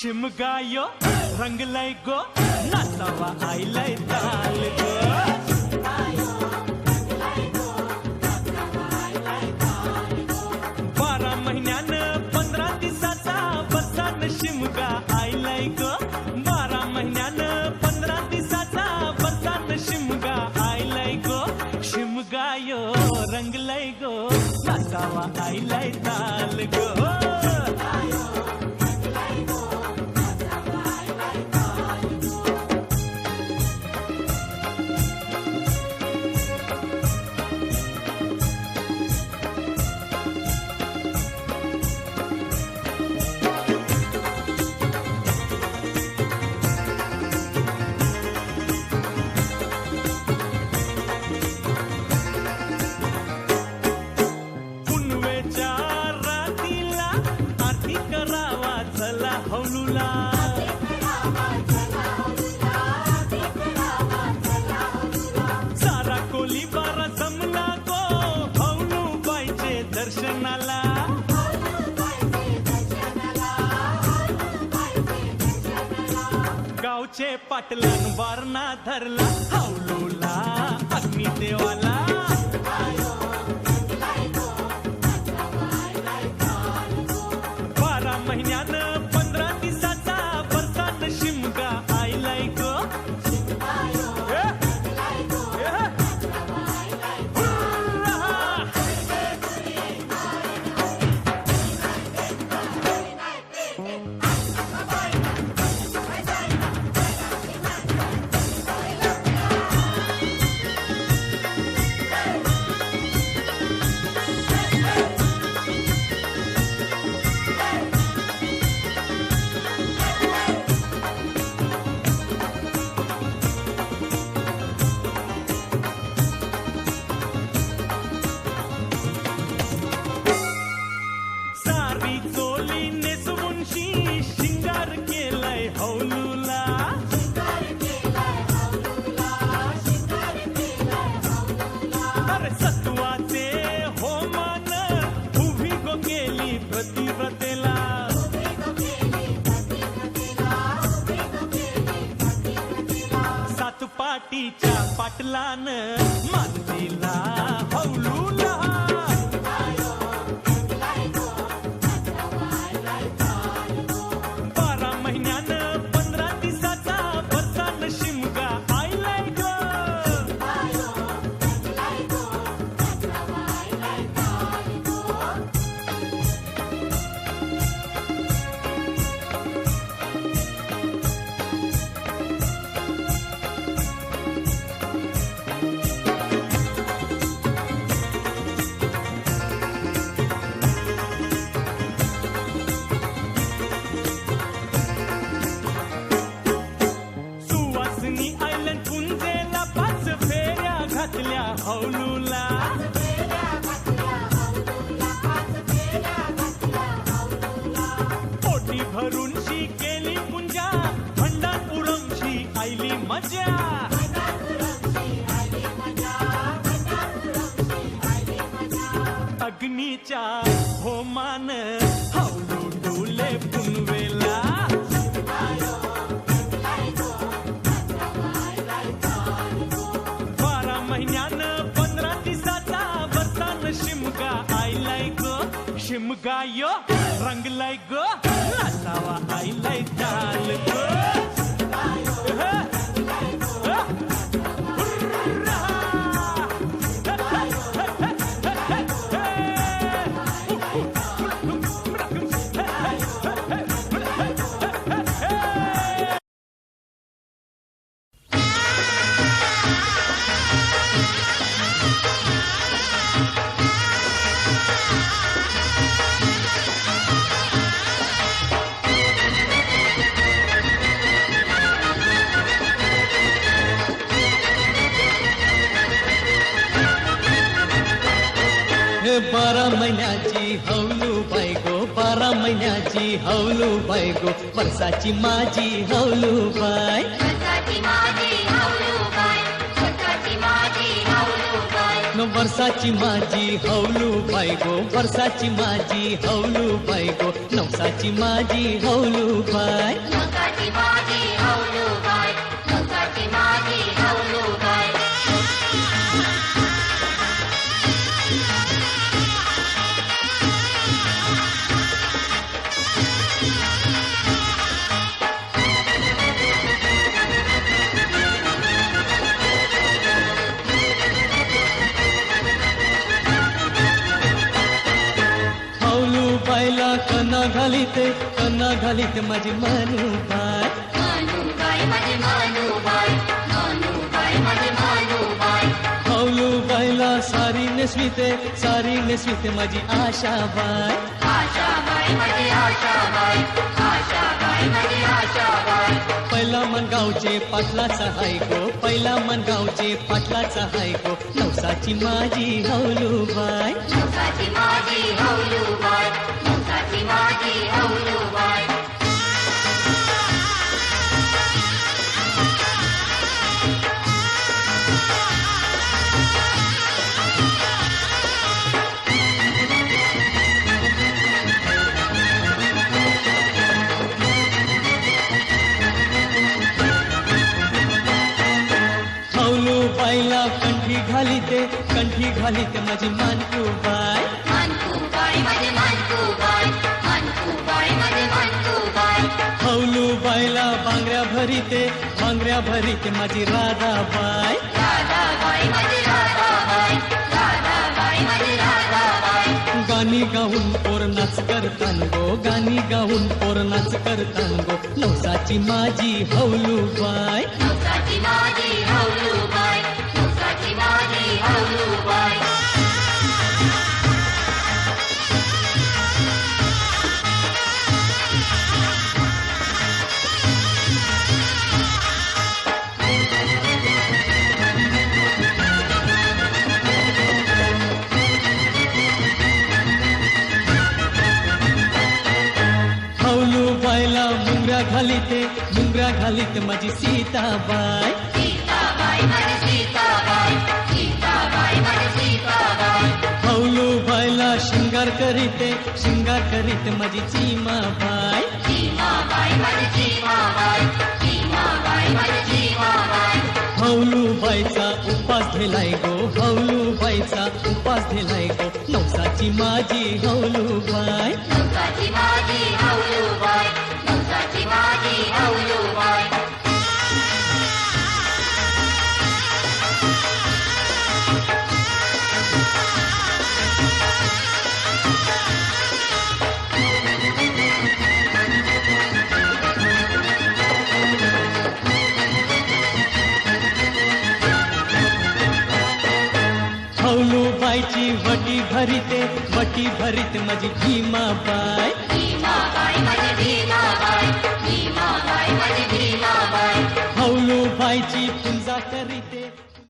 शिमगायो रंगलाय गो नाचावा आईलाय ताल गो. 12 महिन्यानं 15 दिवसाचा बसानं शिमगा आईलाय गो. 12 महिन्यानं 15 दिवसाचा बसानं शिमगा आईलाय गो. शिमगायो रंगलाय गो नाचावा आईलाय ताल गो. सारा कोली बारा जमला गो हौलू बाईचे दर्शनाला. गावचे पाटलान वारणा धरला हौलूला अग्निदेवाला. 12 महिन्यानं 15 दिवसाचा बसानं शिमगा आईलाय गो. सारी चोली नेसवूनशी शिंगार केलाय हौलूला. अरे सत्वाचे होमान उभी गो केली प्रतिव्रतेला. सात पाटीच्या पाटलान मान दिला हौलूला. 12 महिन्यानं 15 दिवसाचा बसानं शिमगा आईलाय गो. सुवासनी आयलन कुंजेला 5 फेऱ्या घातल्या हौलूला. पोटी भरून शी केली पुंजा भंडारपुरमशी आईली मजा. अग्नीच्या होमान हौलू डोले पुनवेला. 12 महिन्यानं 15 दिवसाचा बसानं शिमगा आईलाय गो. शिमगायो रंगलाय गो नाचावा आईलाय ताल गो. हे 12 महिन्याची हौलू बायगो, 12 महिन्याची हौलू बायगो, वर्षाची माझी हौलू बाय. वर्षाची माझी हौलू बायगो वर्षाची माझी हौलू बायगो नवसाची माझी हौलू बाय नवसाची माझी हौलू बाय नवसाची माझी हौलू बाय बायला कना घालीते माझी मानू बाय माझी मानूबाई माझी मानूबाई हौलू बायला सारी नेसविते माझी आशा बाय आशाबाई माझी आशाबाई आशाबाई माझी आशाबाई पहिला मनगावचे पाटलाचा हाय गो पहिला मनगावचे पाटलाचा हाय गो नवसाची माझी हौलू बाय नवसाची माझी हौलू बाय नवसाची माझी हौलू बाय बायला कंठी घालीते माझी मानकू बाय माझी मानकुबाई माझी मानकुबाई हौलू बायला बांगड्या भरीते माझी राधा बाय राधाबाई माझी राधाबाई राधाबाई माझी राधाबाई गाणी गाऊन पोर नाच करतान गो गाणी गाऊन पोर नाच करतान गो नवसाची माझी हौलू बाय नवसाची माझी हौलू बाय नवसाची माझी हौलू बाय हौलू बायला मुंगऱ्या घालीते माझी सीताबाई सीताबाई माझी सीताबाई सीताबाई माझी सीताबाई हौलू बायला शृंगार करीते माझी चीमाबाई सीमाबाई माझी सीमाबाई सीमाबाई माझी सीमाबाई हौलू बाईचा उपास धेलाय गो हौलू बाईचा उपास धेलाय गो नवसाची माझी हौलू बाय नवसाची माझी हौलू बाय नवसाची माझी हौलू बाय हौलू बाईची वटी भरीते माझी भीमाबाई भीमाबाई माझी भीमाबाई भीमाबाई माझी भीमाबाई हौलू बाईची पूजा करीते